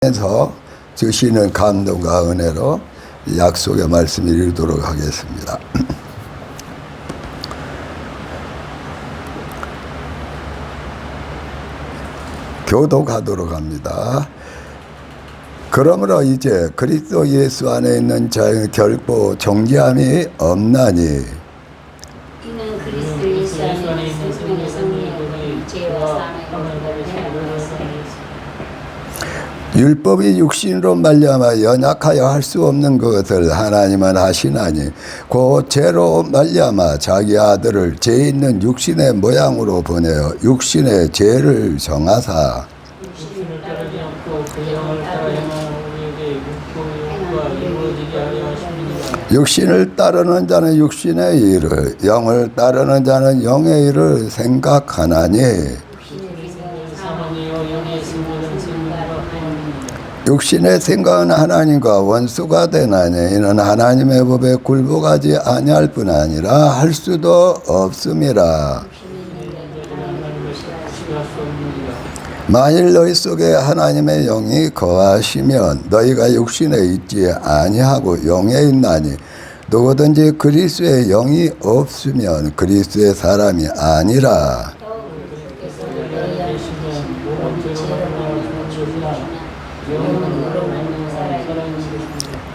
에서 주시는 감동과 은혜로 약속의 말씀을 읽도록 하겠습니다. 교독하도록 합니다. 그러므로 이제 그리스도 예수 안에 있는 자의 결코 정죄함이 없나니 이는 그리스도 예수 안에 있는 성령의 죄와 사망의 율법이 육신으로 말미암아 연약하여 할 수 없는 것을 하나님은 하시나니 그 죄로 말미암아 자기 아들을 죄 있는 육신의 모양으로 보내어 육신의 죄를 정하사 육신을 따르지 않고 그 영을 따르면 우리에게 율법과 이루어지게 하려 하십니다. 육신을 따르는 자는 육신의 일을 영을 따르는 자는 영의 일을 생각하나니 육신의 생각은 하나님과 원수가 되나니 이는 하나님의 법에 굴복하지 아니할 뿐 아니라 할 수도 없음이라. 만일 너희 속에 하나님의 영이 거하시면 너희가 육신에 있지 아니하고 영에 있나니 누구든지 그리스도의 영이 없으면 그리스도의 사람이 아니라.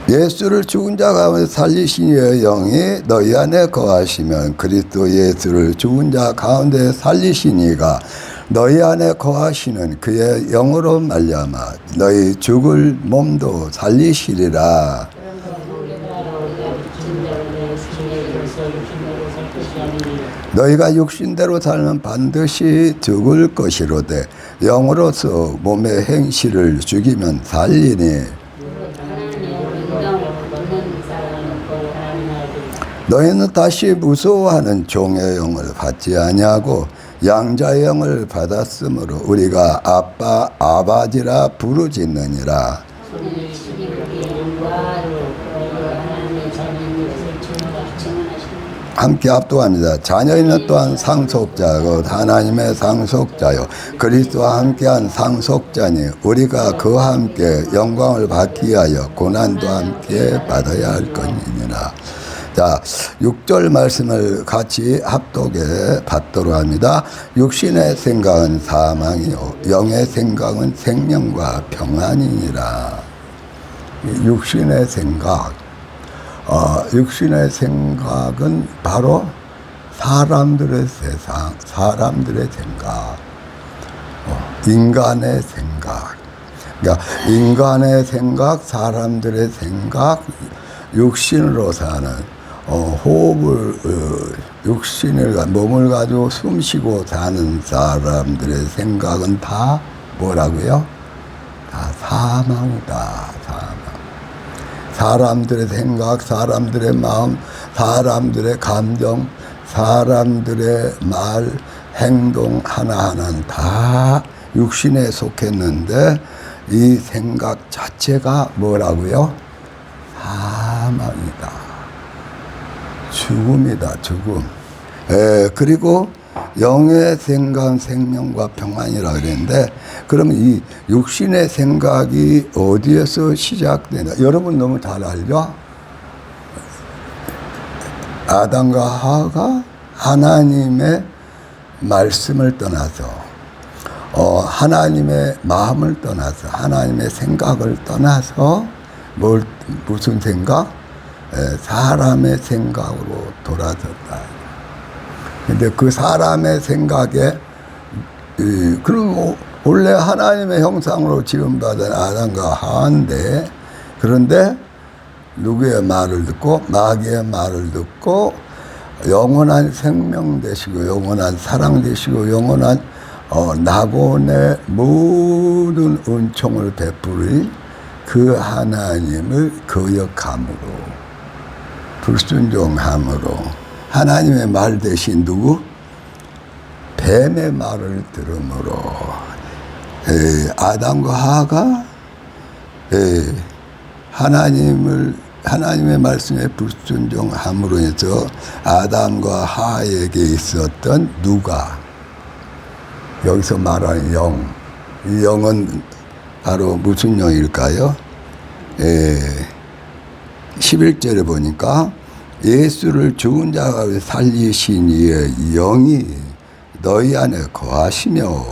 예수를 죽은 자 가운데 살리신 이의 영이 너희 안에 거하시면 그리스도 예수를 죽은 자 가운데 살리신 이가 너희 안에 거하시는 그의 영으로 말미암아 너희 죽을 몸도 살리시리라. 너희가 육신대로 살면 반드시 죽을 것이로되 영으로서 몸의 행실을 죽이면 살리니 너희는 다시 무서워하는 종의 영을 받지 아니하고 양자의 영을 받았으므로 우리가 아빠 아버지라 부르짖느니라. 함께 합독합니다. 자녀는 또한 상속자 곧 하나님의 상속자요 그리스도와 함께한 상속자니 우리가 그와 함께 영광을 받기 위하여 고난도 함께 받아야 할 것이니라. 자, 6절 말씀을 같이 합독해 받도록 합니다. 육신의 생각은 사망이요 영의 생각은 생명과 평안이니라. 육신의 생각, 육신의 생각은 바로 사람들의 세상, 사람들의 생각, 인간의 생각. 그러니까 인간의 생각, 사람들의 생각, 육신으로 사는 호흡을 육신을 몸을 가지고 숨쉬고 사는 사람들의 생각은 다 뭐라고요? 다 사망이다. 사망. 사람들의 생각, 사람들의 마음, 사람들의 감정, 사람들의 말, 행동 하나하나는 다 육신에 속했는데 이 생각 자체가 뭐라고요? 사망이다. 죽음이다. 죽음. 그리고 영의 생각, 생명과 평안이라 그랬는데 그러면 이 육신의 생각이 어디에서 시작되나? 여러분 너무 잘 알죠? 아담과 하와가 하나님의 말씀을 떠나서 하나님의 마음을 떠나서 하나님의 생각을 떠나서 무슨 생각? 사람의 생각으로 돌아섰다. 근데 그 사람의 생각에 그럼 원래 하나님의 형상으로 지음받은 아담과 하와인데 그런데 누구의 말을 듣고 마귀의 말을 듣고 영원한 생명 되시고 영원한 사랑 되시고 영원한 낙원의 모든 은총을 베풀이 그 하나님을 거역함으로 불순종함으로 하나님의 말 대신 누구? 뱀의 말을 들음으로 아담과 하와가 하나님의 말씀에 불순종함으로 해서 아담과 하와에게 있었던 누가 여기서 말하는 영, 이 영은 바로 무슨 영일까요? 11절에 보니까 예수를 죽은 자 가운데 살리신 이의 영이 너희 안에 거하시며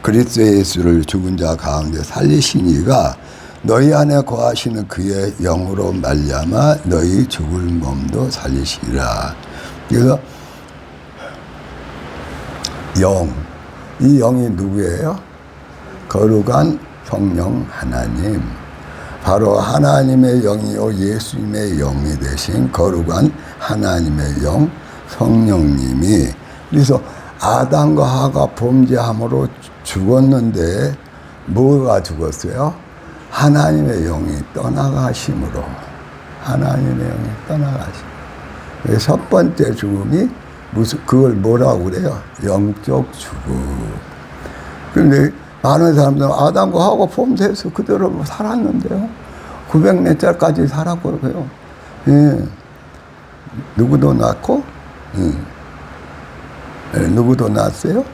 그리스도 예수를 죽은 자 가운데 살리신 이가 너희 안에 거하시는 그의 영으로 말미암아 너희 죽을 몸도 살리시리라. 그래서 영, 이 영이 누구예요? 거룩한 성령 하나님. 바로 하나님의 영이요 예수님의 영이 되신 거룩한 하나님의 영 성령님이, 그래서 아담과 하가 범죄함으로 죽었는데 뭐가 죽었어요? 하나님의 영이 떠나가심으로. 하나님의 영이 떠나가심. 첫 번째 죽음이 그걸 뭐라고 그래요? 영적 죽음. 그런데 많은 사람들은 아담과 하고 범죄해서 그대로 살았는데요. 900몇 살까지 살았고요. 예. 누구도 낳고, 누구도 낳았어요.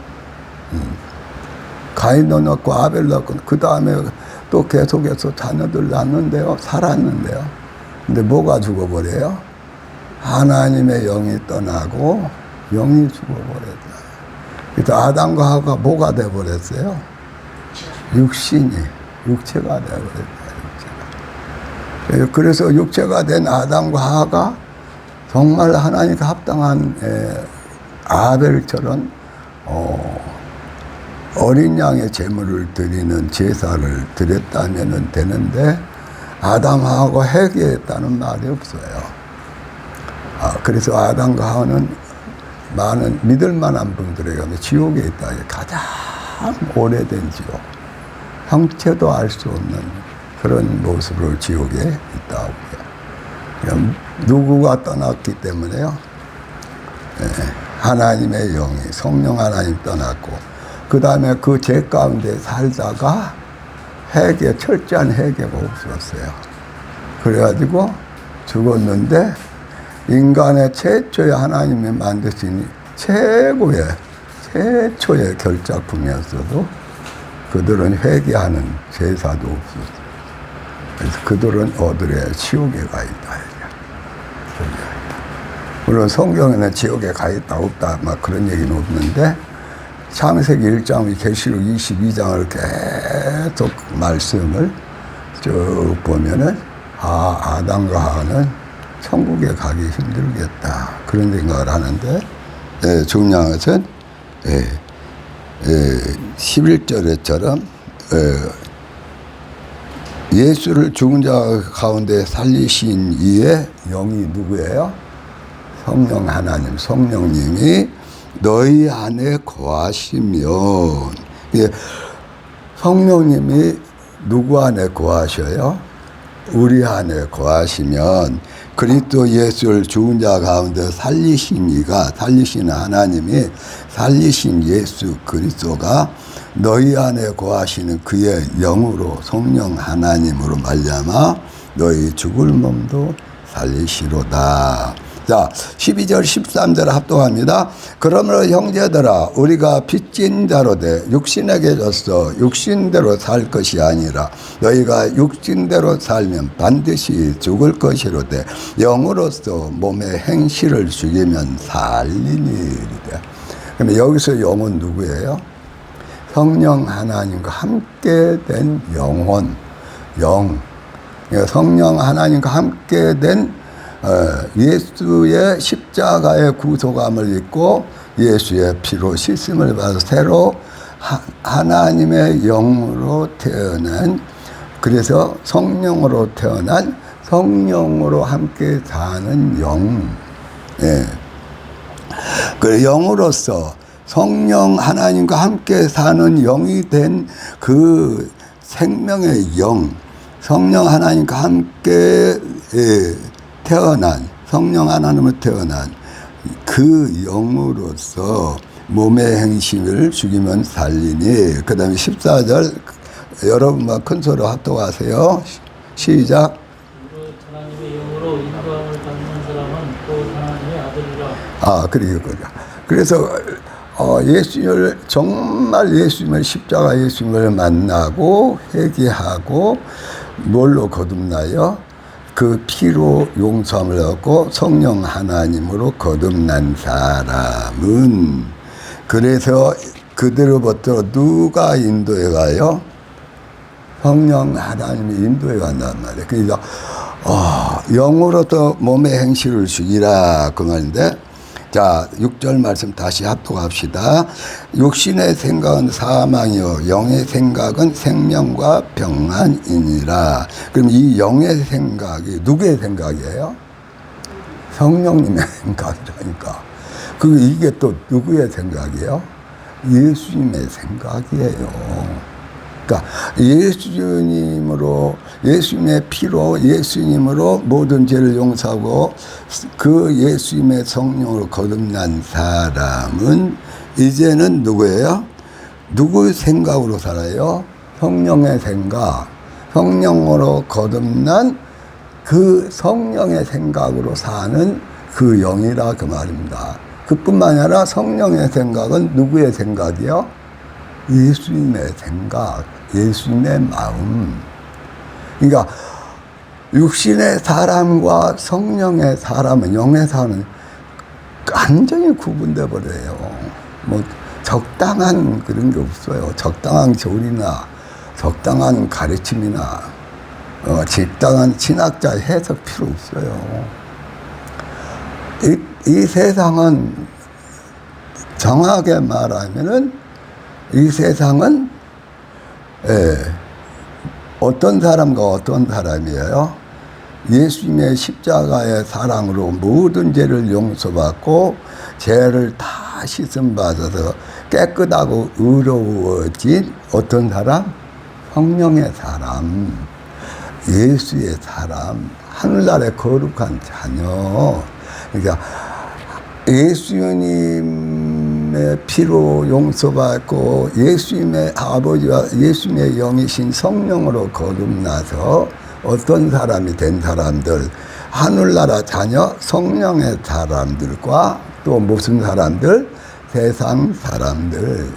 가인도 낳고 아벨 낳고 그 다음에 또 계속해서 자녀들 낳는데요. 살았는데요. 근데 뭐가 죽어버려요? 하나님의 영이 떠나고 영이 죽어버렸다. 그래서 아담과 하가 뭐가 돼버렸어요? 육체가 되어버렸다. 육체가. 그래서 육체가 된 아담과 하가 정말 하나님께 합당한 아벨처럼 어린 양의 제물을 드리는 제사를 드렸다면 되는데 아담하고 회개했다는 말이 없어요. 그래서 아담과 하와는 많은 믿을 만한 분들에게 지옥에 있다. 가장 오래된 지옥. 형체도 알 수 없는 그런 모습으로 지옥에 있다고요. 누구가 떠났기 때문에요. 하나님의 영이, 성령 하나님 떠났고, 그 다음에 그 죄 가운데 살다가 철저한 회개가 없었어요. 그래가지고 죽었는데, 인간의 최초의 하나님이 만드신 최초의 결작품이었어도 그들은 회개하는 제사도 없었어요. 그래서 그들은 어디에 지옥에 가 있다. 물론 성경에는 지옥에 가 있다 없다 막 그런 얘기는 없는데 창세기 1장, 계시록 22장을 계속 말씀을 쭉 보면은 아담과 하와는 천국에 가기 힘들겠다 그런 생각을 하는데 중요한 것은 11절에처럼 예수를 죽은 자 가운데 살리신 이의 영이 누구예요? 성령 하나님, 성령님이 너희 안에 거하시면, 성령님이 누구 안에 거하셔요? 우리 안에 거하시면 그리스도 예수를 죽은 자 가운데 살리신 이가, 살리시는 하나님이 살리신 예수 그리스도가 너희 안에 거하시는 그의 영으로 성령 하나님으로 말미암아 너희 죽을 몸도 살리시로다. 자, 12절 13절 합동합니다. 그러므로 형제들아 우리가 빚진 자로 돼 육신에게 졌어 육신대로 살 것이 아니라 너희가 육신대로 살면 반드시 죽을 것이로되 영으로서 몸의 행실을 죽이면 살리니이다. 그럼 여기서 영은 누구예요? 성령 하나님과 함께 된 영혼, 성령 하나님과 함께 된 예수의 십자가의 구속함을 입고 예수의 피로 씻음을 받아 새로 하나님의 영으로 태어난, 그래서 성령으로 태어난 성령으로 함께 사는 영. 그 영으로서 성령 하나님과 함께 사는 영이 된 그 생명의 영, 성령 하나님과 함께 태어난, 성령 하나님으로 태어난 그 영으로서 몸의 행실을 죽이면 살리니. 그 다음에 14절 여러분만 큰 소리로 합독하세요. 시작. 하나님의 영으로 인도함을 받는 사람은 곧 하나님의 아들이라. 그래요. 그래서 예수님을 정말 예수님을 십자가 예수님을 만나고 회개하고 뭘로 거듭나요? 그 피로 용서함을 얻고 성령 하나님으로 거듭난 사람은 그래서 그대로부터 누가 인도해 가요? 성령 하나님이 인도해 간단 말이에요. 그러니까 영으로부터 몸의 행실을 죽이라 그 말인데, 자 6절 말씀 다시 합독합시다. 육신의 생각은 사망이요 영의 생각은 생명과 평안이니라. 그럼 이 영의 생각이 누구의 생각이에요? 성령님의 생각이라니까. 이게 또 누구의 생각이에요? 예수님의 생각이에요. 그러니까 예수님으로, 예수님의 피로, 예수님으로 모든 죄를 용서하고 그 예수님의 성령으로 거듭난 사람은 이제는 누구예요? 누구의 생각으로 살아요? 성령의 생각. 성령으로 거듭난 그 성령의 생각으로 사는 그 영이라 그 말입니다. 그뿐만 아니라 성령의 생각은 누구의 생각이요? 예수님의 생각, 예수님의 마음. 그러니까 육신의 사람과 성령의 사람은, 영의 사람은 완전히 구분돼 버려요. 뭐 적당한 그런 게 없어요. 적당한 교리나 적당한 가르침이나 적당한 신학자 해석 필요 없어요. 이 세상은 정확하게 말하면은 이 세상은 어떤 사람과 어떤 사람이에요? 예수님의 십자가의 사랑으로 모든 죄를 용서받고 죄를 다 씻음받아서 깨끗하고 의로워진 어떤 사람? 성령의 사람, 예수의 사람, 하늘나라의 거룩한 자녀. 그러니까 예수님의 피로 용서받고 예수님의 아버지와 예수님의 영이신 성령으로 거듭나서 어떤 사람이 된 사람들, 하늘나라 자녀 성령의 사람들과 또 무슨 사람들? 세상 사람들.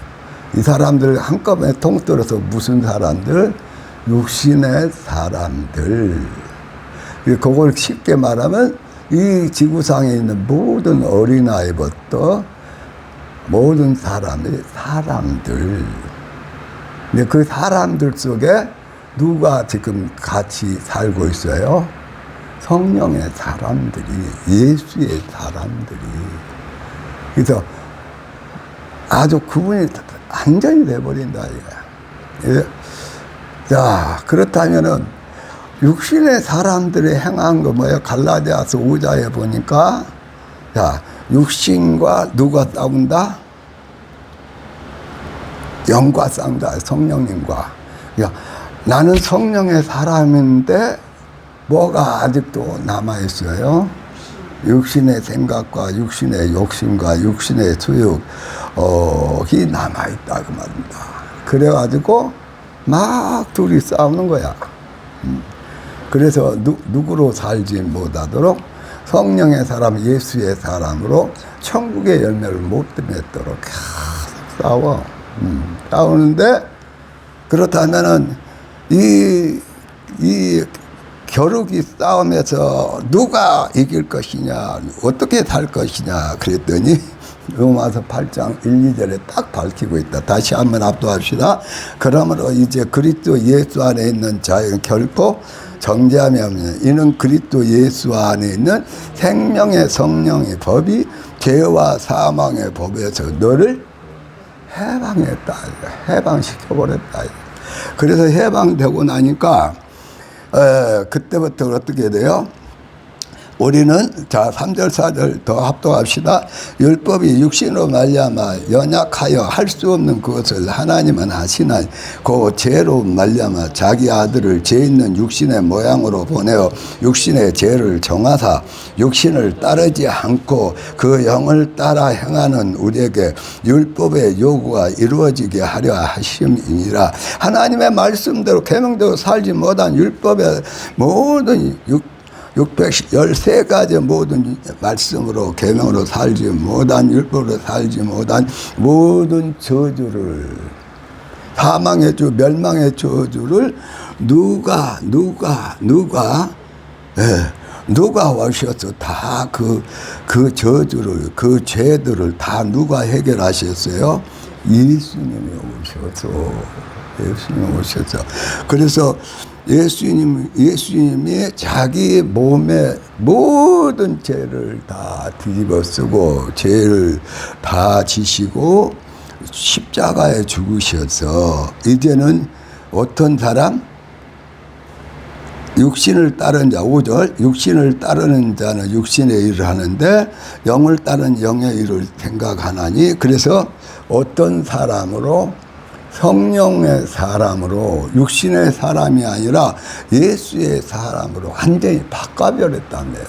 이 사람들 한꺼번에 통틀어서 무슨 사람들? 육신의 사람들. 그걸 쉽게 말하면 이 지구상에 있는 모든 어린아이부터 모든 사람들. 근데 그 사람들 속에 누가 지금 같이 살고 있어요? 성령의 사람들이, 예수의 사람들이. 그래서 아주 구분이 완전히 돼버린다, 이거야. 자, 그렇다면은 육신의 사람들이 행한 거 뭐예요? 갈라디아서 5장에 보니까, 자, 육신과 누가 싸운다? 영과 싸운다, 성령님과. 야, 나는 성령의 사람인데 뭐가 아직도 남아있어요? 육신의 생각과 육신의 욕심과 육신의 수욕이 남아있다 그 말입니다. 그래가지고 막 둘이 싸우는 거야. 그래서 누구로 살지 못하도록 성령의 사람, 예수의 사람으로 천국의 열매를 못 맺도록 계속 싸워. 싸우는데, 그렇다면은 이 겨루기 싸움에서 누가 이길 것이냐, 어떻게 살 것이냐 그랬더니 로마서 8장 1, 2절에 딱 밝히고 있다. 다시 한번 압도합시다. 그러므로 이제 그리스도 예수 안에 있는 자에게 결코 정죄함이 없는, 이는 그리스도 예수 안에 있는 생명의 성령의 법이 죄와 사망의 법에서 너를 해방했다. 해방시켜버렸다. 그래서 해방되고 나니까 그때부터 어떻게 돼요? 우리는, 자 3절 4절 더 합독합시다. 율법이 육신으로 말미암아 연약하여 할 수 없는 것을 하나님은 하시나 그 죄로 말미암아 자기 아들을 죄 있는 육신의 모양으로 보내어 육신의 죄를 정하사 육신을 따르지 않고 그 영을 따라 행하는 우리에게 율법의 요구가 이루어지게 하려 하심이니라. 하나님의 말씀대로 계명대로 살지 못한 율법의 모든 613가지 모든 말씀으로 계명으로 살지 못한 율법으로 살지 못한 모든 저주를 사망의 주 멸망의 저주를 누가 오셔서 다 그 저주를 그 죄들을 다 누가 해결하셨어요? 예수님이 오셔서 그래서 예수님이 자기 몸에 모든 죄를 다 뒤집어 쓰고 죄를 다 지시고 십자가에 죽으셔서 이제는 어떤 사람? 육신을 따른 자, 5절. 육신을 따르는 자는 육신의 일을 하는데 영을 따른 영의 일을 생각하나니, 그래서 어떤 사람으로? 성령의 사람으로, 육신의 사람이 아니라 예수의 사람으로 완전히 바꿔버렸다며요.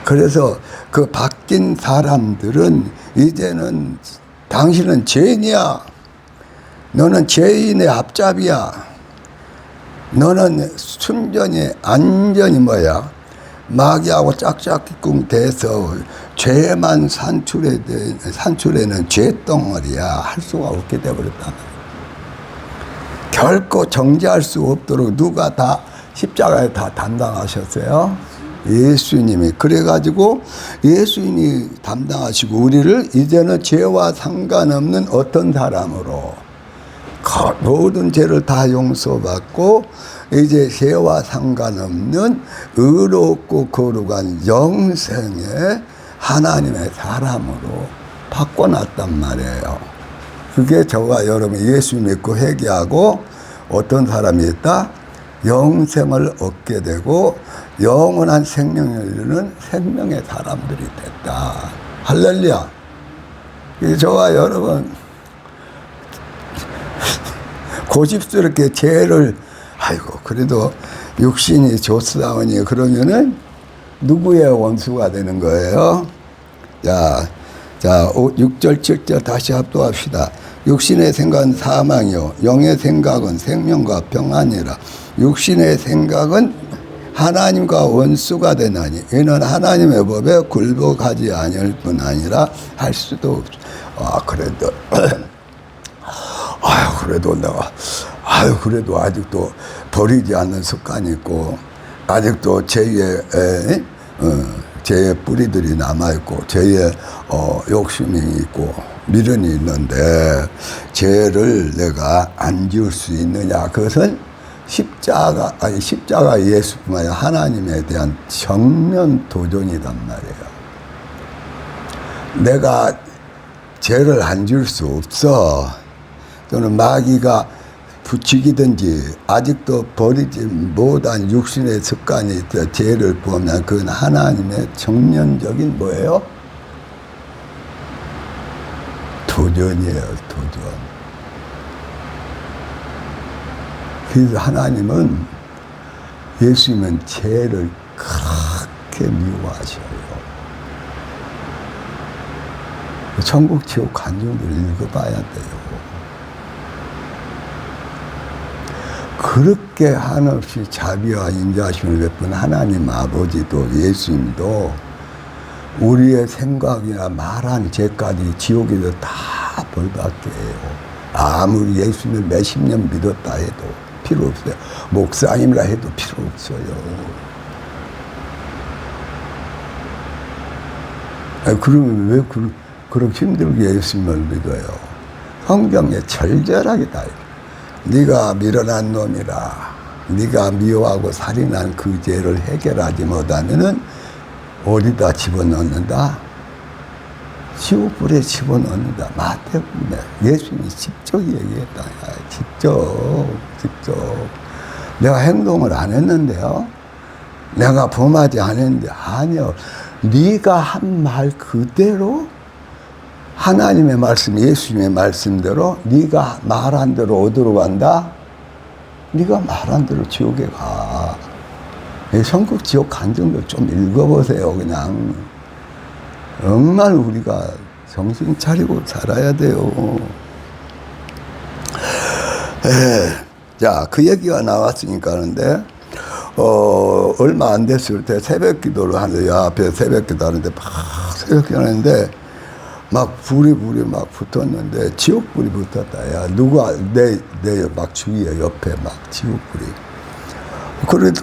그래서 그 바뀐 사람들은 이제는 당신은 죄인이야. 너는 죄인의 앞잡이야. 너는 순전히 안전히 마귀하고 짝짝꿍 돼서 죄만 산출해낸 죄덩어리야. 할 수가 없게 돼버렸다. 결코 정죄할 수 없도록 누가 다 십자가에 다 담당하셨어요? 예수님이. 그래가지고 예수님이 담당하시고 우리를 이제는 죄와 상관없는 어떤 사람으로 모든 죄를 다 용서받고 이제 죄와 상관없는 의롭고 거룩한 영생의 하나님의 사람으로 바꿔놨단 말이에요. 그게 저와 여러분 예수 믿고 회개하고 어떤 사람이 있다? 영생을 얻게 되고 영원한 생명을 이루는 생명의 사람들이 됐다. 할렐루야. 저와 여러분 고집스럽게 죄를 그래도 육신이 좋사오니 그러면은 누구의 원수가 되는 거예요? 자 6절 7절 다시 합독합시다. 육신의 생각은 사망이요 영의 생각은 생명과 평안이라. 육신의 생각은 하나님과 원수가 되나니 이는 하나님의 법에 굴복하지 아니할 뿐 아니라 할 수도 없어. 그래도 내가 그래도 아직도 버리지 않는 습관이 있고 아직도 죄의 뿌리들이 남아있고 죄의 욕심이 있고 미련이 있는데 죄를 내가 안 지을 수 있느냐? 그것은 십자가 예수뿐만 아니라 하나님에 대한 정면 도전이란 말이에요. 내가 죄를 안 지을 수 없어. 또는 마귀가 부추기든지 아직도 버리지 못한 육신의 습관이 있어 죄를 보면 그건 하나님의 정면적인 뭐예요? 도전이에요. 도전. 그래서 하나님은 예수님은 죄를 그렇게 미워하셔요. 천국 지옥 간증들 읽어봐야 돼요. 그렇게 한없이 자비와 인자하심을 베푼 하나님 아버지도 예수님도 우리의 생각이나 말한 죄까지 지옥에서 다 벌받게 해요. 아무리 예수님을 몇십 년 믿었다 해도 필요 없어요. 목사님이라 해도 필요 없어요. 그러면 왜 그렇게 힘들게 예수님을 믿어요? 성경에 절절하게 다 해요. 네가 미련한 놈이라. 네가 미워하고 살인한 그 죄를 해결하지 못하면은 어디다 집어넣는다? 지옥불에 집어넣는다. 마태복음에 예수님이 직접 얘기했다. 직접. 내가 행동을 안 했는데요. 내가 범하지 않았는데 아니요. 네가 한 말 그대로 하나님의 말씀, 예수님의 말씀대로 네가 말한 대로 어디로 간다? 네가 말한 대로 지옥에 가. 성국 지옥 간증도 좀 읽어보세요. 그냥 정말 우리가 정신 차리고 살아야 돼요. 자, 그 얘기가 나왔으니까 하는데 얼마 안 됐을 때 새벽 기도를 하는데, 여 앞에 새벽 기도 하는데, 막 새벽 기도 하는데, 막 불이 막 붙었는데, 지옥불이 붙었다. 야, 누가, 내 막 주위에 옆에 막 지옥불이.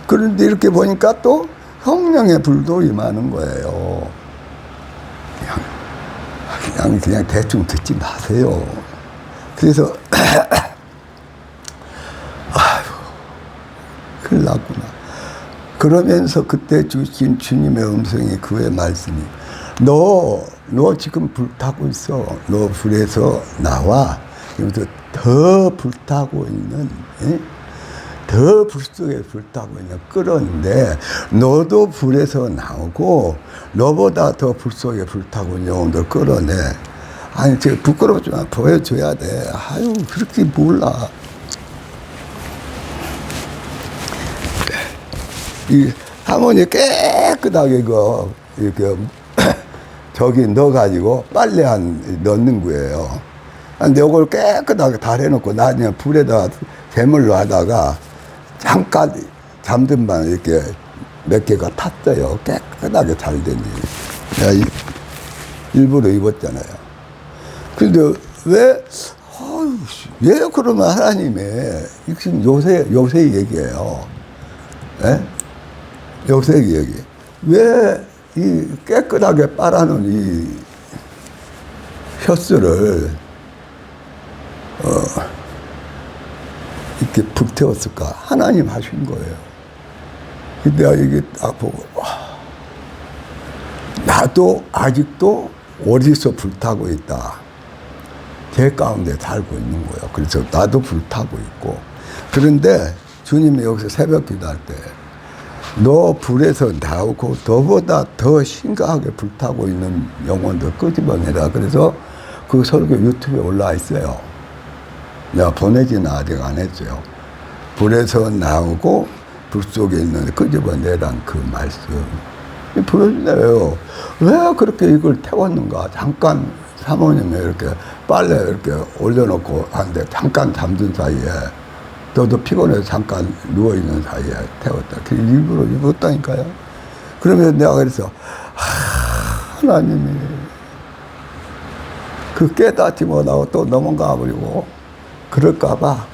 그런데 이렇게 보니까 또 성령의 불도 임하는 거예요. 그냥 대충 듣지 마세요. 그래서, 아휴, 큰일 났구나. 그러면서 그때 주신 주님의 음성이 그의 말씀이, 너 지금 불타고 있어. 너 불에서 나와. 그러면서 더 불타고 있는, 더 불 속에 불타고 있는 끌었는데, 너도 불에서 나오고, 너보다 더 불 속에 불타고 있는 영혼들 끌어내. 아니, 제가 부끄럽지만 보여줘야 돼. 아유, 그렇게 몰라. 이 사모님 깨끗하게 이렇게 저기 넣어가지고 빨래 넣는 거예요. 근데 이걸 깨끗하게 다 해놓고 나중에 불에다 재물로 하다가 잠깐 잠든 반 이렇게 몇 개가 탔어요. 깨끗하게 잘 되니. 내가 일부러 입었잖아요. 근데 왜 그러면 하나님의 지금 요새 얘기예요. 예? 요새 얘기. 왜 이 깨끗하게 빨아놓은 이 혀스를 이렇게 불태웠을까? 하나님 하신 거예요. 내가 이게 딱 보고, 와, 나도 아직도 어디서 불타고 있다. 제 가운데 살고 있는 거예요. 그래서 나도 불타고 있고. 그런데 주님이 여기서 새벽 기도할 때, 너 불에서 나오고 너보다 더 심각하게 불타고 있는 영혼들 끄집어내라. 그래서 그 설교 유튜브에 올라와 있어요. 내가 보내지는 아직 안 했어요. 불에서 나오고 불 속에 있는 끄집어내란 그 말씀. 보여주네요. 왜 그렇게 이걸 태웠는가? 잠깐 사모님이 이렇게 빨래 이렇게 올려놓고 하는데 잠깐 잠든 사이에 너도 피곤해서 잠깐 누워있는 사이에 태웠다. 일부러 입었다니까요. 그러면 내가 그래서, 하나님이 그 깨닫지 못하고 또 넘어가 버리고, 그럴까봐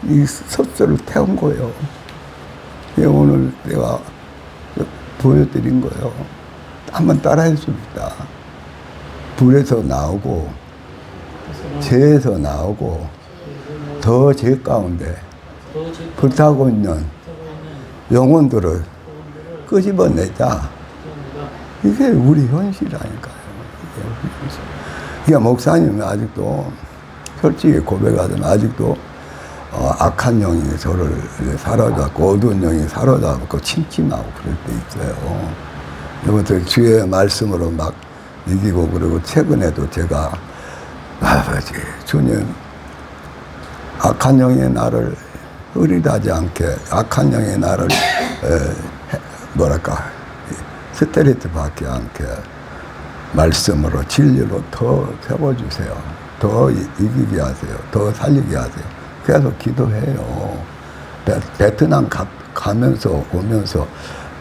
이 섭소를 태운 거예요. 오늘 내가 보여드린 거예요. 한번 따라할 수 있다. 불에서 나오고, 죄에서 나오고, 더 제 가운데 불타고 있는 영혼들을 끄집어내자. 이게 우리 현실이라니까요. 그러니까 목사님은 아직도 솔직히 고백하자면 아직도 악한 영이 저를 사로잡고 어두운 영이 사로잡고 침침하고 그럴 때 있어요. 이것들 주의 말씀으로 막 이기고, 그리고 최근에도 제가 아버지 주님, 악한 영이 나를 흐리다지 않게, 악한 영이 나를 스트레스 받지 않게 말씀으로 진리로 더 세워주세요. 더 이기게 하세요. 더 살리게 하세요. 계속 기도해요. 베트남 가면서 오면서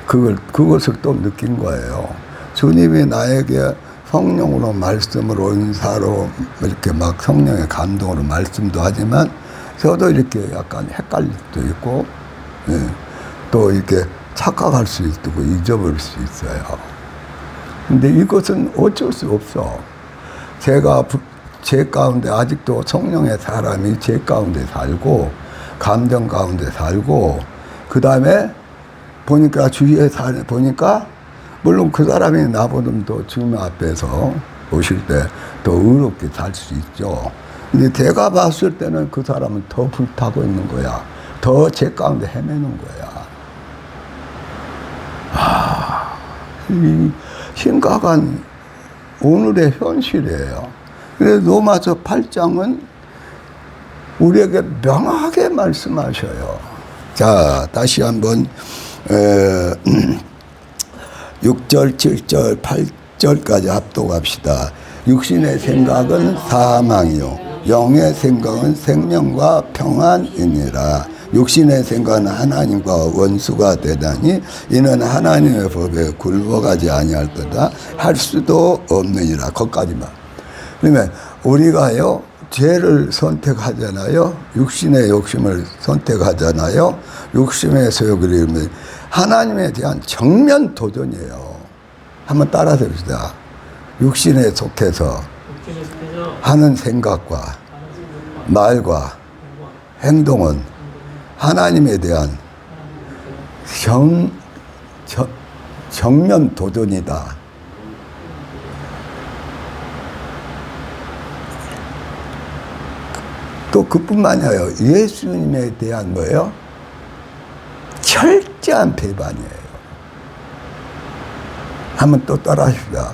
그것을 또 느낀 거예요. 주님이 나에게 성령으로 말씀으로 은사로 이렇게 막 성령의 감동으로 말씀도 하지만 저도 이렇게 약간 헷갈릴 수도 있고, 또 이렇게 착각할 수 있고 잊어버릴 수 있어요. 근데 이것은 어쩔 수 없어. 제가 제 가운데 아직도 성령의 사람이 제 가운데 살고, 감정 가운데 살고, 그 다음에 보니까 주위에 보니까 물론 그 사람이 나보다 더 주님 앞에서 오실 때 더 의롭게 살 수 있죠. 근데 제가 봤을 때는 그 사람은 더 불타고 있는 거야. 더 제 가운데 헤매는 거야. 이 심각한 오늘의 현실이에요. 그래서 로마서 8장은 우리에게 명확하게 말씀하셔요. 자, 다시 한번 6절, 7절, 8절까지 합독합시다. 육신의 생각은 사망이요 영의 생각은 생명과 평안이니라. 육신의 생각은 하나님과 원수가 되다니 이는 하나님의 법에 굴복하지 아니할 거다 할 수도 없느니라. 거기까지만. 그러면 우리가요 죄를 선택하잖아요. 육신의 욕심을 선택하잖아요. 육심의 소욕을 이루면 하나님에 대한 정면 도전이에요. 한번 따라서 봅시다. 육신에 속해서 하는 생각과 말과 행동은 하나님에 대한 정면 도전이다. 또 그뿐만이 아니라 예수님에 대한 뭐예요? 철저한 배반이에요. 한번 또 따라하십시다.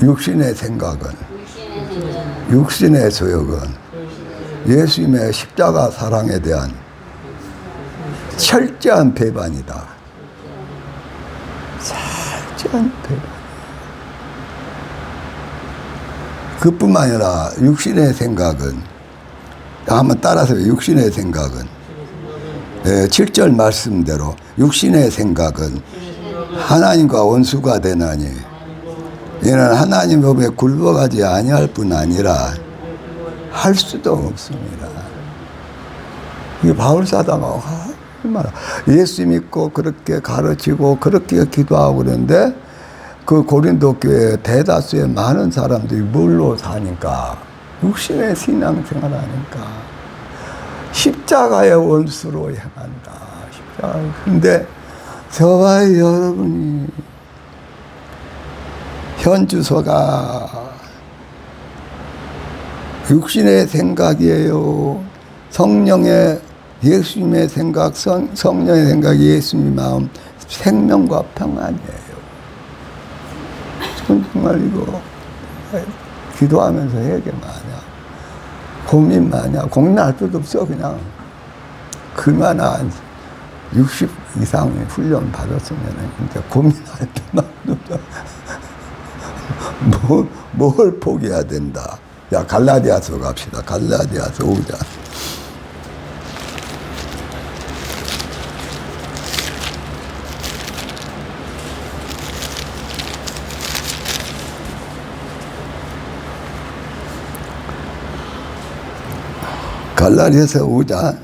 육신의 생각은, 육신의 소욕은 예수님의 십자가 사랑에 대한 철저한 배반이다. 철저한 배반. 그뿐만 아니라 육신의 생각은 한번 따라서 육신의 생각은 7절 말씀대로 육신의 생각은 하나님과 원수가 되나니 이는 하나님 법에 굴복하지 아니할 뿐 아니라 할 수도 없습니다. 이게 바울사도가 얼마나 예수 믿고 그렇게 가르치고 그렇게 기도하고 그러는데 그 고린도 교회 대다수의 많은 사람들이 뭘로 사니까 육신의 신앙생활 하니까 십자가의 원수로 향한다. 십자가. 근데 저와 여러분이 현 주소가 육신의 생각이에요. 성령의 예수님의 생각, 성령의 생각이 예수님의 마음, 생명과 평안이에요. 정말 이거 기도하면서 얘기 많아. 고민 많아. 고민할 필요도 없어. 그냥 그만한 60 이상의 훈련 받았으면 이제 고민할 필요만 없어. 뭘 포기해야 된다. 야, 갈라디아서 갑시다. 갈라디아서 5장. 갈라디아서 5장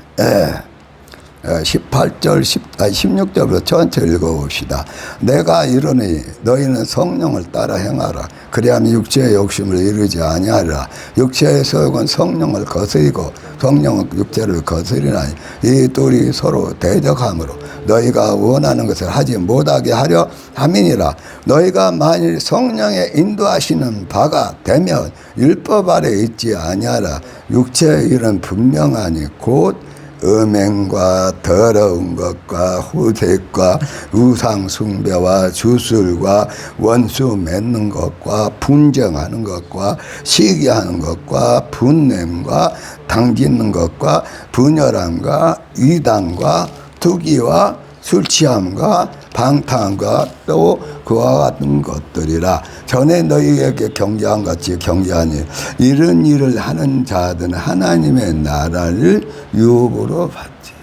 18절, 16절부터 전체 읽어봅시다. 내가 이르니 너희는 성령을 따라 행하라. 그리하면 육체의 욕심을 이루지 아니하리라. 육체의 소욕은 성령을 거스리고 성령은 육체를 거스리나니 이 둘이 서로 대적하므로 너희가 원하는 것을 하지 못하게 하려 함이니라. 너희가 만일 성령의 인도하시는 바가 되면 율법 아래 있지 아니하라. 육체의 일은 분명하니 곧 음행과 더러운 것과 후색과 우상 숭배와 주술과 원수 맺는 것과 분쟁하는 것과 시기하는 것과 분냄과 당짓는 것과 분열함과 이단과 투기와 술 취함과 방탕함과 또 그와 같은 것들이라. 전에 너희에게 경계한 같이 경계하니 이런 일을 하는 자들은 하나님의 나라를 유업으로 받지.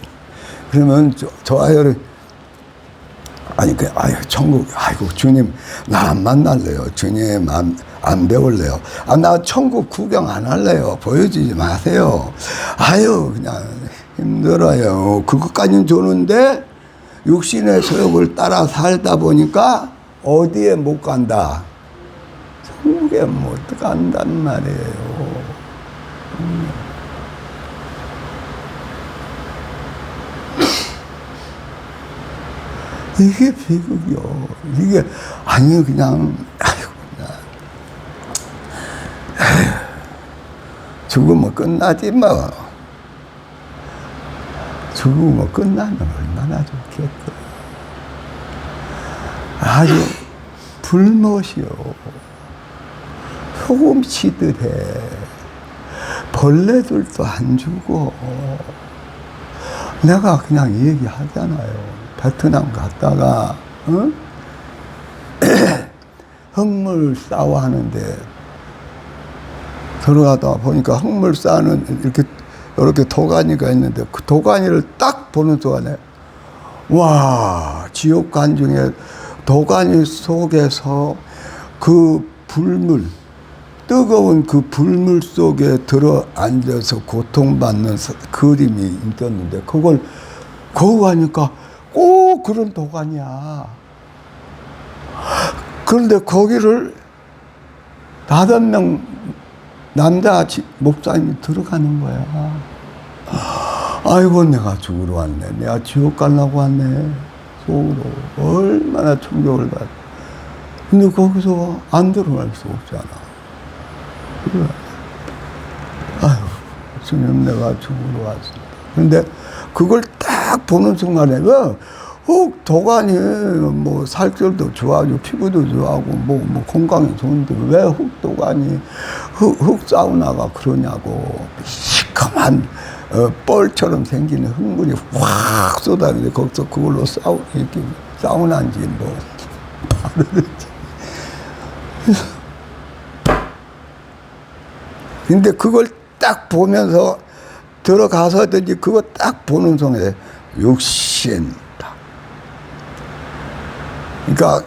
그러면 저와 여러분 아니 천국 아이고 주님 나 안 만날래요. 주님 안 배울래요. 나 천국 구경 안 할래요. 보여주지 마세요. 그냥 힘들어요. 그것까지는 좋은데 육신의 소욕을 따라 살다 보니까 어디에 못 간다. 천국에 못 간단 말이에요. 이게 비극이요. 이게 그냥 죽으면 끝나지 뭐. 죽으면 끝나면 얼마나 좋겠어. 아주 불못이요. 소금 치듯 해. 벌레들도 안 죽어. 내가 그냥 얘기하잖아요. 베트남 갔다가 흙물 싸워 하는데 들어가다 보니까 흙물 싸는 이렇게 이렇게 도가니가 있는데 그 도가니를 딱 보는 동안에 와, 지옥관 중에 도가니 속에서 그 불물, 뜨거운 그 불물 속에 들어 앉아서 고통받는 그림이 있었는데 그걸 거기 가니까 꼭 그런 도가니야. 그런데 거기를 5명 남자 목사님이 들어가는 거야. 아이고, 내가 죽으러 왔네. 내가 지옥 가려고 왔네. 속으로. 얼마나 충격을 받아. 근데 거기서 안 들어갈 수 없잖아. 그래. 아유, 주님, 내가 죽으러 왔습니다. 근데 그걸 딱 보는 순간에, 훅 도가니, 뭐, 살결도 좋아하고, 피부도 좋아하고, 뭐, 건강이 좋은데, 왜 훅 도가니, 흙 사우나가 그러냐고, 시커먼, 뻘처럼 생기는 흙물이 확 쏟아지는데, 거기서 그걸로 이렇게 사우나인지, 뭐, 바르는지. 근데 그걸 딱 보면서 들어가서든지 그거 딱 보는 순간에 육신이다. 그러니까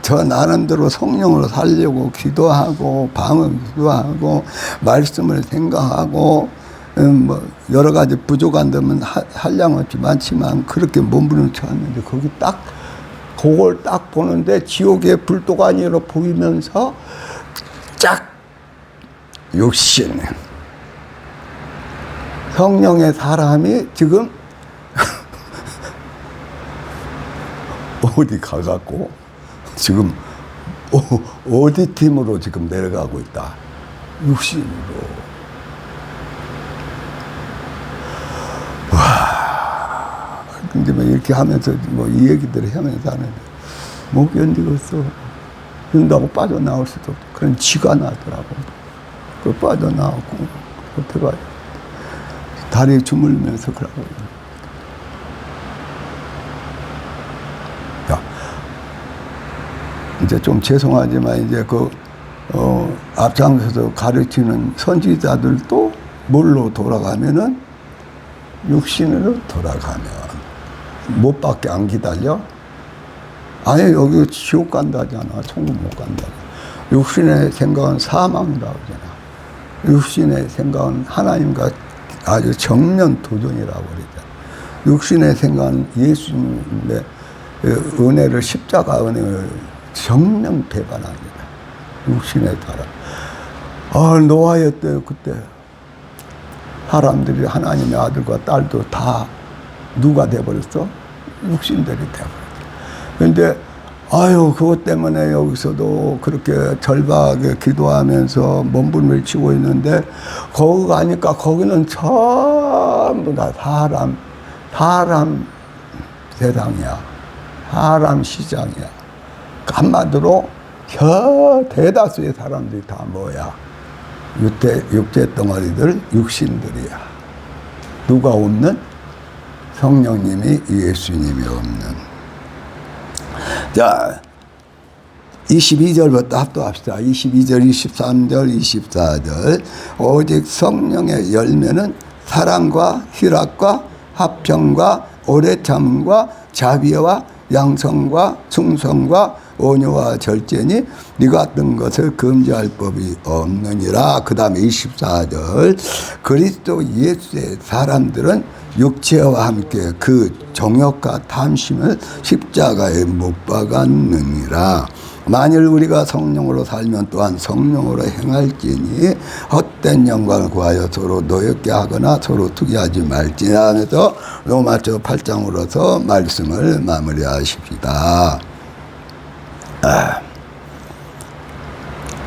저 나름대로 성령으로 살려고 기도하고 방언 기도하고 말씀을 생각하고 뭐 여러 가지 부족한 점은 한량없이 많지만 그렇게 몸부림을 쳤는데 거기 딱 그걸 딱 보는데 지옥의 불도가니로 보이면서 쫙 육신 성령의 사람이 지금 어디 가갖고 지금 어디 팀으로 지금 내려가고 있다. 육신으로. 와. 근데 뭐 이렇게 하면서 뭐 이 얘기들을 하면서 하는데 못 견디겠어. 그런다고 빠져나올 수도 없고 그런 지가 나더라고. 그 빠져나오고 어떡하지? 다리 주물면서 그러고. 야, 이제 좀 죄송하지만 이제 앞장서서 가르치는 선지자들도 뭘로 돌아가면은 육신으로 돌아가면 못 밖에 안 기다려? 아니, 여기 지옥 간다잖아. 천국 못 간다. 육신의 생각은 사망이라고 하잖아. 육신의 생각은 하나님과 아주 정면 도전이라고 그러잖아. 육신의 생각은 예수님의 은혜를, 십자가 은혜를 정면 배반합니다. 육신에 따라. 노아의 때 그때 사람들이 하나님의 아들과 딸도 다 누가 돼버렸어? 육신들이 돼버렸어. 근데 그것 때문에 여기서도 그렇게 절박하게 기도하면서 몸부림을 치고 있는데 거기 가니까 거기는 전부 다 사람 세상이야. 사람 시장이야. 한마디로 대다수의 사람들이 다 뭐야? 육체 덩어리들, 육신들이야. 누가 없는? 성령님이, 예수님이 없는. 자, 22절부터 합독합시다. 22절, 23절, 24절. 오직 성령의 열매는 사랑과 희락과 화평과 오래 참음과 자비와 양성과 충성과 온유와 절제니 이 같은 것을 금지할 법이 없느니라. 그 다음에 24절. 그리스도 예수의 사람들은 육체와 함께 그 정욕과 탐심을 십자가에 못 박았느니라. 만일 우리가 성령으로 살면 또한 성령으로 행할지니 헛된 영광을 구하여 서로 노엽게 하거나 서로 투기하지 말지나 하면서 로마서 8장으로서 말씀을 마무리하십시다.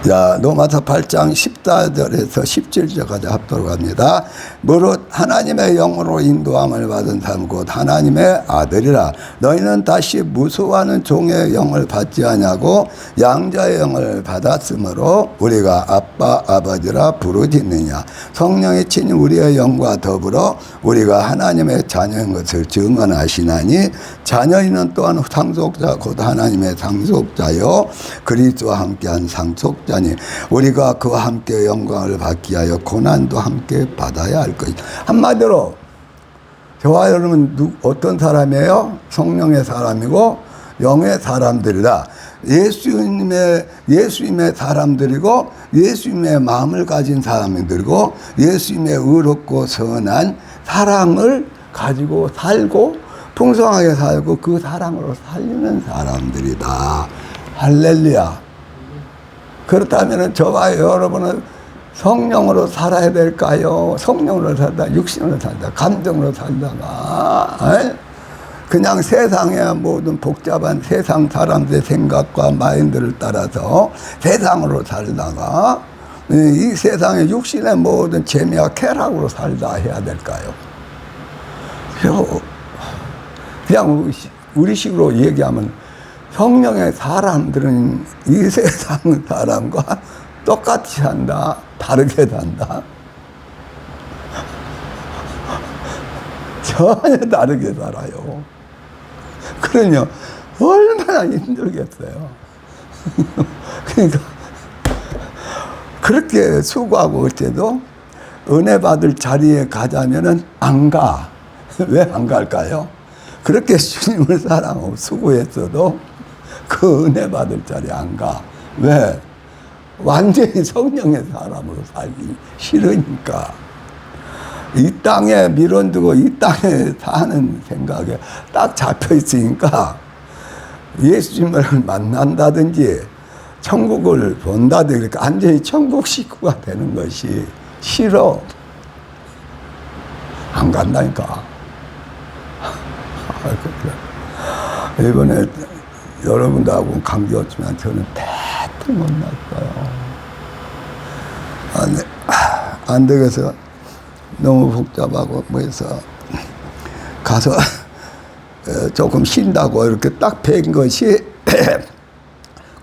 자, 로마서 8장 14절에서 17절까지 합도록 합니다. 무릇 하나님의 영으로 인도함을 받은 사람 곧 하나님의 아들이라. 너희는 다시 무수하는 종의 영을 받지 아니하고 양자의 영을 받았으므로 우리가 아빠 아버지라 부르짖느냐. 성령이 친히 우리의 영과 더불어 우리가 하나님의 자녀인 것을 증언하시나니 자녀인은 또한 상속자 곧 하나님의 상속자요 그리스도와 함께한 상속자 자니 우리가 그와 함께 영광을 받기 위하여 고난도 함께 받아야 할 것이다. 한마디로 저와 여러분 어떤 사람이에요? 성령의 사람이고 영의 사람들이다. 예수님의 사람들이고 예수님의 마음을 가진 사람들이고 예수님의 의롭고 선한 사랑을 가지고 살고 풍성하게 살고 그 사랑으로 살리는 사람들이다. 할렐루야. 그렇다면 저와 여러분은 성령으로 살아야 될까요? 성령으로 살다, 육신으로 살다, 감정으로 살다가 그냥 세상의 모든 복잡한 세상 사람들의 생각과 마인드를 따라서 세상으로 살다가 이 세상의 육신의 모든 재미와 쾌락으로 살다 해야 될까요? 그냥 우리식으로 얘기하면 성령의 사람들은 이 세상 사람과 똑같이 산다, 다르게 산다. 전혀 다르게 살아요. 그러냐, 얼마나 힘들겠어요. 그러니까, 그렇게 수고하고 할 때도 은혜 받을 자리에 가자면은 안 가. 왜 안 갈까요? 그렇게 주님을 사랑하고 수고했어도 그 은혜 받을 자리에 안 가. 왜? 완전히 성령의 사람으로 살기 싫으니까. 이 땅에 밀어두고 이 땅에 사는 생각에 딱 잡혀 있으니까 예수님을 만난다든지 천국을 본다든지 그러니까 완전히 천국 식구가 되는 것이 싫어. 안 간다니까. 이번에 여러분들하고 관계없지만 저는 대뜸 만났어요. 안 되겠어. 너무 복잡하고 뭐해서 가서 조금 쉰다고 이렇게 딱 뵌 것이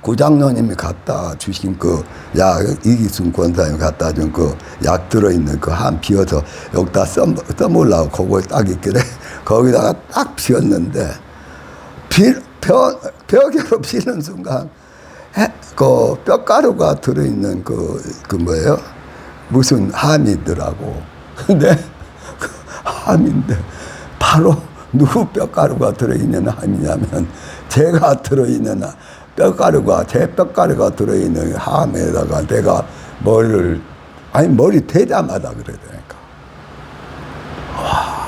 구장로님이 갖다 주신 그 약, 이기순 권사님이 갖다 준 그 약 들어있는 그 한 비어서 여기다 써보려고 그걸 딱 있길래 거기다가 딱 비었는데 벽으로 비는 순간 그 뼈가루가 들어있는 그 뭐예요? 무슨 함이 있더라고. 근데 그 함인데 바로 누구 뼈가루가 들어있는 함이냐면 제가 들어있는 뼈가루가 제 뼈가루가 들어있는 함에다가 내가 머리 대자마자 그러더라니까. 와.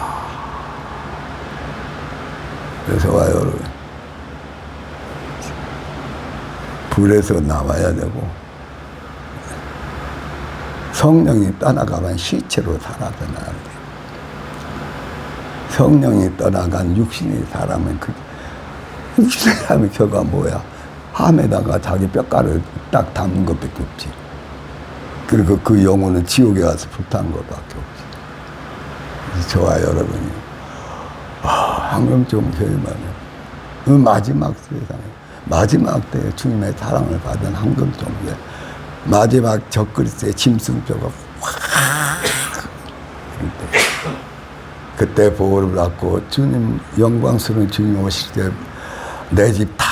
그래서 와요, 여러분. 불에서 나와야 되고 성령이 떠나가면 시체로 살아나야 돼. 성령이 떠나간 육신의 사람은 육신의 사람의 결과 뭐야? 함에다가 자기 뼈가루 딱 담는 것밖에 없지. 그리고 그 영혼은 지옥에 가서 불타는 것밖에 없지. 그래서 저와 여러분이 황금종 교회만은 마지막 세상에 마지막 때에 주님의 사랑을 받은 황금종교회 마지막 적그리스의 짐승뼈가 확 그때 보호를 받고 주님 영광스러운 주님 오실 때 내 집 다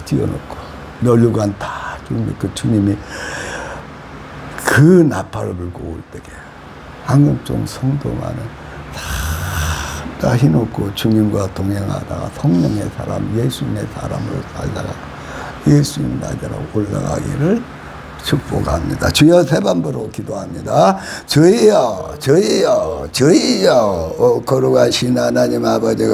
띄워놓고 널류관 다 그 주님이 그 나팔을 불고 올 때에 황금종 성도만은 다 해놓고 주님과 동행하다가 성령의 사람 예수님의 사람으로 살다가 예수님 나라로 올라가기를 축복합니다. 주여 세 번 부르고 기도합니다. 주여 거룩하신 하나님 아버지가